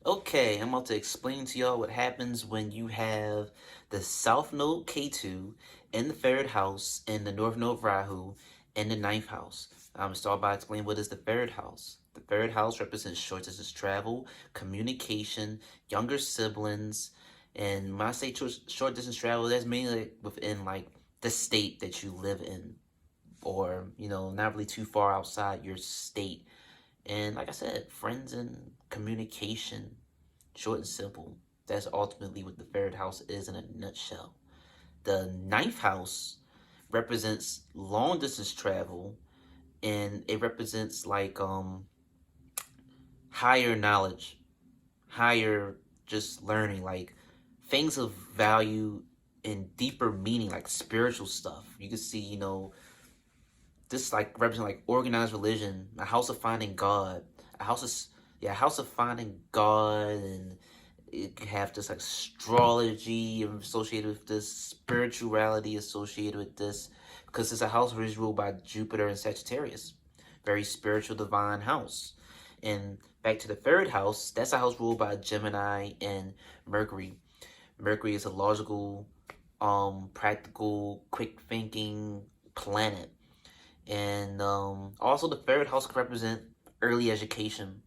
Okay, I'm about to explain to y'all what happens when you have the South Node Ketu in the third house and the North Node Rahu in the ninth house. I'm gonna start by explaining what is the third house. The third house represents short distance travel, communication, younger siblings, and when I say short distance travel, that's mainly within like the state that you live in, or not really too far outside your state. And like I said, friends and communication. Short and simple. That's ultimately what the third house is in a nutshell. The ninth house represents long distance travel, and it represents like higher knowledge, higher just learning, like things of value and deeper meaning, like spiritual stuff. You can see, this like represent like organized religion, a house of finding God, a house of yeah, a house of finding God, and it can have this like astrology associated with this, spirituality associated with this, because it's a house which is ruled by Jupiter and Sagittarius, very spiritual, divine house. And back to the third house, that's a house ruled by Gemini and Mercury. Mercury is a logical, practical, quick thinking planet. And also the third house can represent early education,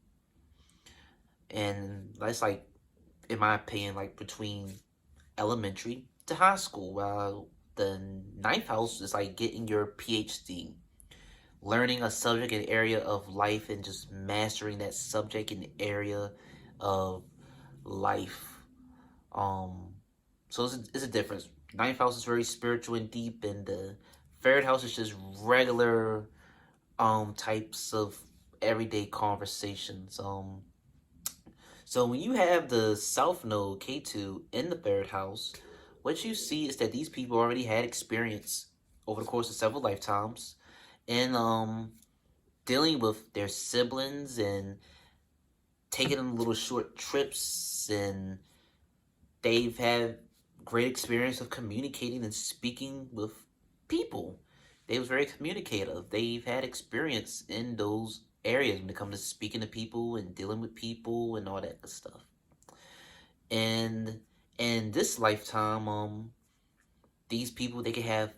and that's like, in my opinion, like between elementary to high school. While the ninth house is like getting your PhD, learning a subject and area of life, and just mastering that subject and area of life. Um, so it's a difference. Ninth house is very spiritual and deep, and the third house is just regular types of everyday conversations. So when you have the South Node K2 in the third house, what you see is that these people already had experience over the course of several lifetimes in dealing with their siblings and taking them little short trips, and they've had great experience of communicating and speaking with people. They was very communicative. They've had experience in those areas when it comes to speaking to people and dealing with people and all that good stuff. And in this lifetime, these people, they can have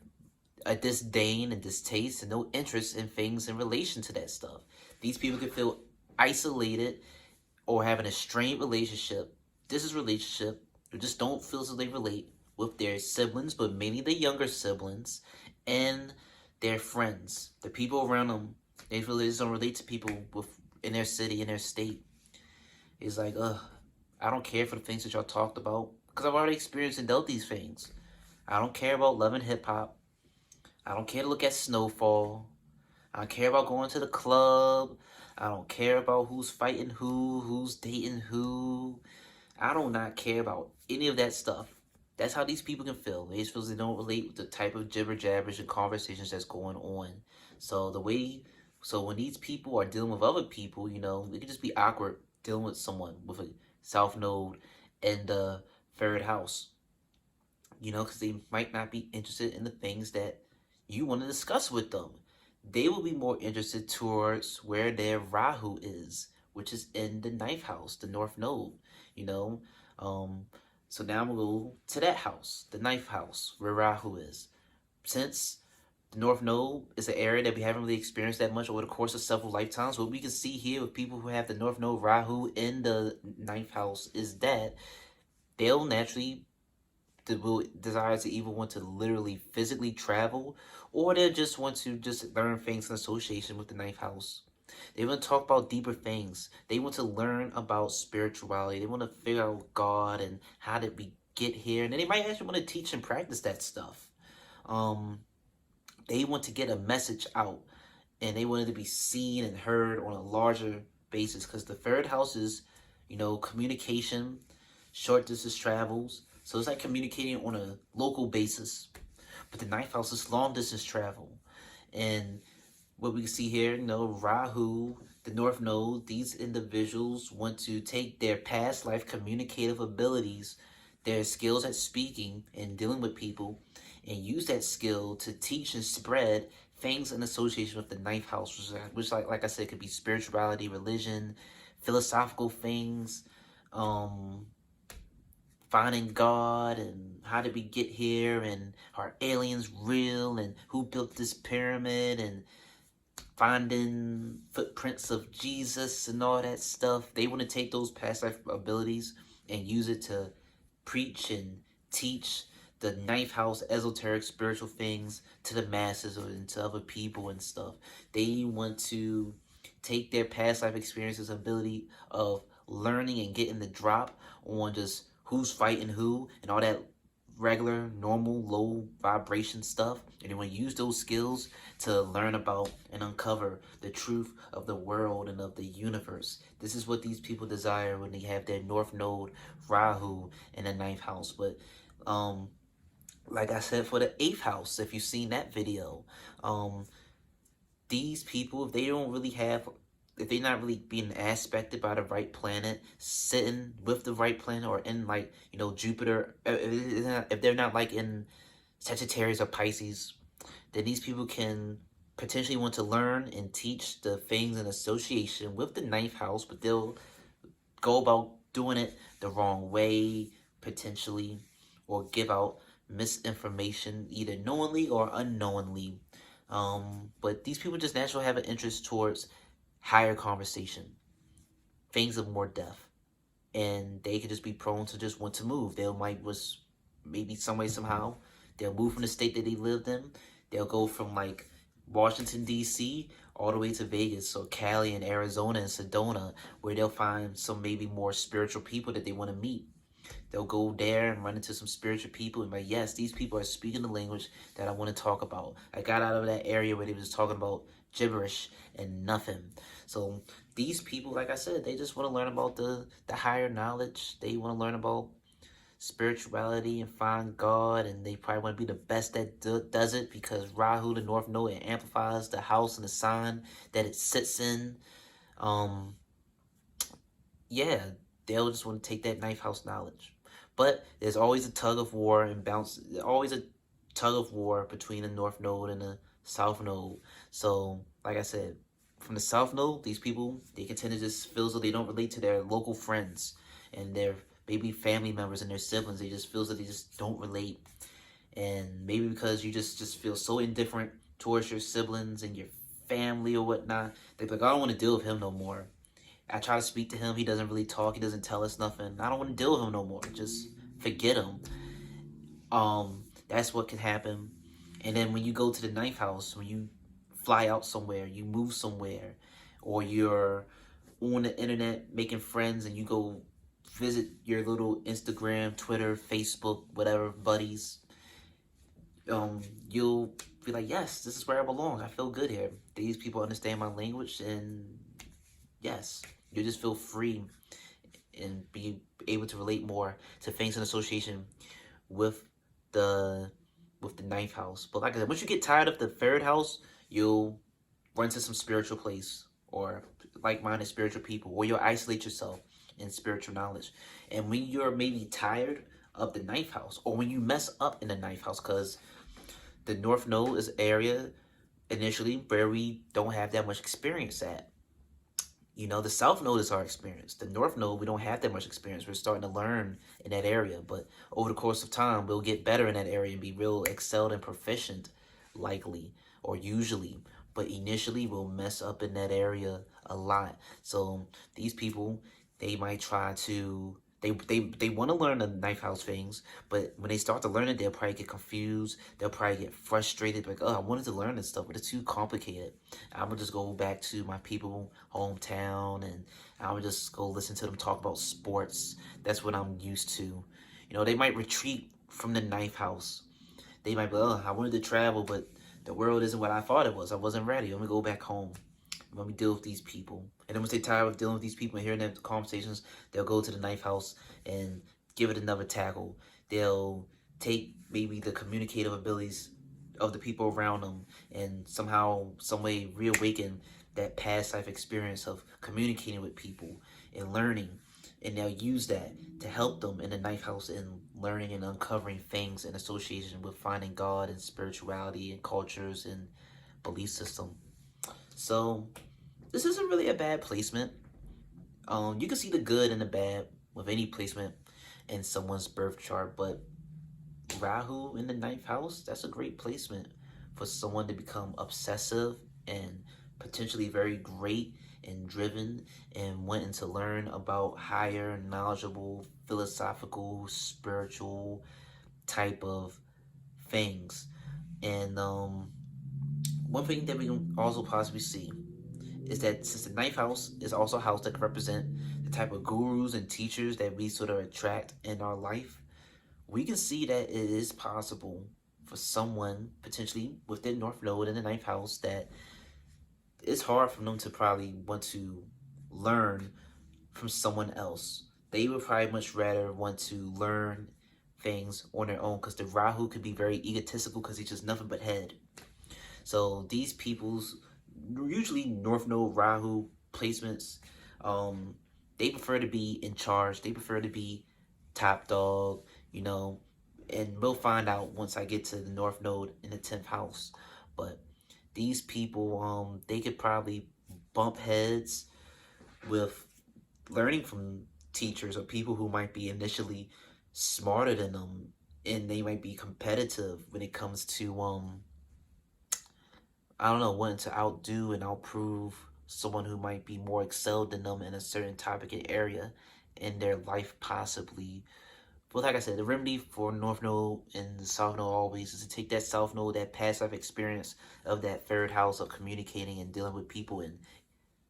a disdain and distaste and no interest in things in relation to that stuff. These people can feel isolated or have an strained relationship. This is relationship who just don't feel as though they relate with their siblings, but mainly the younger siblings and their friends, the people around them. They really just don't relate to people with in their city, in their state. It's like, I don't care for the things that y'all talked about because I've already experienced and dealt these things. I don't care about love and hip hop. I don't care to look at Snowfall. I don't care about going to the club. I don't care about who's fighting who, who's dating who. I do not care about any of that stuff. That's how these people can feel. They just feel they don't relate with the type of jibber jabbers and conversations that's going on. So the way, so when these people are dealing with other people, it can just be awkward dealing with someone with a South Node and the third house. Because they might not be interested in the things that you want to discuss with them. They will be more interested towards where their Rahu is, which is in the ninth house, the North Node. You know, um, so now we'll go to that house, the ninth house, where Rahu is. Since the North Node is an area that we haven't really experienced that much over the course of several lifetimes, what we can see here with people who have the North Node Rahu in the ninth house is that they'll naturally will desire to either want to literally physically travel, or they just want to just learn things in association with the ninth house. They want to talk about deeper things. They want to learn about spirituality. They want to figure out God and how did we get here. And then they might actually want to teach and practice that stuff. Um, they want to get a message out, and they want it to be seen and heard on a larger basis, because the third house is, communication, short distance travels. So it's like communicating on a local basis. But the ninth house is long distance travel. And what we can see here, Rahu, the North Node, these individuals want to take their past life communicative abilities, their skills at speaking and dealing with people, and use that skill to teach and spread things in association with the ninth house, which like I said, could be spirituality, religion, philosophical things, um finding God and how did we get here and are aliens real and who built this pyramid and finding footprints of Jesus and all that stuff. They want to take those past life abilities and use it to preach and teach the ninth house esoteric spiritual things to the masses or to other people and stuff. They want to take their past life experiences ability of learning and getting the drop on just who's fighting who and all that regular, normal, low vibration stuff. And they want to use those skills to learn about and uncover the truth of the world and of the universe. This is what these people desire when they have their North Node, Rahu, in the ninth house. But like I said, for the eighth house, if you've seen that video, these people, if they don't really have, if they're not really being aspected by the right planet, sitting with the right planet, or in like, you know, Jupiter, if they're not like in Sagittarius or Pisces, then these people can potentially want to learn and teach the things in association with the ninth house, but they'll go about doing it the wrong way, potentially, or give out misinformation either knowingly or unknowingly. But these people just naturally have an interest towards higher conversation, things of more depth, and they could just be prone to just want to move. They might was maybe some way somehow they'll move from the state that they lived in. They'll go from like Washington D.C. all the way to Vegas or Cali and Arizona and Sedona, where they'll find some maybe more spiritual people that they want to meet. They'll go there and run into some spiritual people and be like, yes, these people are speaking the language that I want to talk about. I got out of that area where they was talking about gibberish and nothing. So these people, like I said, they just want to learn about the higher knowledge. They want to learn about spirituality and find God, and they probably want to be the best that does it because Rahu, the North Node, it amplifies the house and the sign that it sits in. Yeah, they'll just want to take that ninth house knowledge. But there's always a tug of war and bounce. Always a tug of war between the North Node and the South Node. So, like I said, from the South Node, these people they can tend to just feel as though they don't relate to their local friends and their maybe family members and their siblings. They just feel that they just don't relate, and maybe because you just feel so indifferent towards your siblings and your family or whatnot, they're like, I don't want to deal with him no more. I try to speak to him. He doesn't really talk. He doesn't tell us nothing. I don't want to deal with him no more. Just forget him. That's what can happen. And then when you go to the ninth house, when you fly out somewhere, you move somewhere, or you're on the internet making friends and you go visit your little Instagram, Twitter, Facebook, whatever buddies, you'll be like, yes, this is where I belong. I feel good here. These people understand my language, and yes, you just feel free and be able to relate more to things in association with the ninth house. But like I said, once you get tired of the third house, you'll run to some spiritual place or like-minded spiritual people, or you'll isolate yourself in spiritual knowledge. And when you're maybe tired of the ninth house, or when you mess up in the ninth house, because the North Node is an area initially where we don't have that much experience at. You know, the South Node is our experience. The North Node, we don't have that much experience. We're starting to learn in that area. But over the course of time, we'll get better in that area and be real excelled and proficient, likely, or usually. But initially, we'll mess up in that area a lot. So these people, they might try to they want to learn the ninth house things, but when they start to learn it, they'll probably get confused. They'll probably get frustrated, like, oh, I wanted to learn this stuff, but it's too complicated. I'm gonna just go back to my people hometown, and I'm gonna just go listen to them talk about sports. That's what I'm used to. You know, they might retreat from the ninth house. They might be, oh, I wanted to travel, but the world isn't what I thought it was. I wasn't ready. Let me go back home. Let me deal with these people. And then once they're tired of dealing with these people and hearing their conversations, they'll go to the ninth house and give it another tackle. They'll take maybe the communicative abilities of the people around them and somehow, some way reawaken that past life experience of communicating with people and learning. And they'll use that to help them in the ninth house in learning and uncovering things in association with finding God and spirituality and cultures and belief system. So this isn't really a bad placement. You can see the good and the bad. with any placement in someone's birth chart. But Rahu in the ninth house, that's a great placement for someone to become obsessive and potentially very great and driven and wanting to learn about higher, knowledgeable, philosophical, spiritual type of things. And one thing that we can also possibly see is that since the ninth house is also a house that can represent the type of gurus and teachers that we sort of attract in our life, we can see that it is possible for someone potentially with their North Node in the ninth house that it's hard for them to probably want to learn from someone else. They would probably much rather want to learn things on their own because the Rahu could be very egotistical because he's just nothing but head. So these people's usually North Node Rahu placements, they prefer to be in charge. They prefer to be top dog, you know, and we'll find out once I get to the North Node in the 10th house. But these people, they could probably bump heads with learning from teachers or people who might be initially smarter than them, and they might be competitive when it comes to I don't know, wanting to outdo and outprove someone who might be more excelled than them in a certain topic and area in their life possibly. But like I said, the remedy for North Node and the South Node always is to take that South Node, that past life experience of that third house of communicating and dealing with people and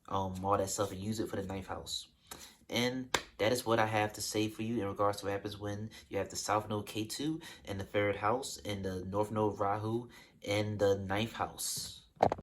all that stuff, and use it for the ninth house. And that is what I have to say for you in regards to what happens when you have the South Node Ketu in the third house and the North Node Rahu in the ninth house.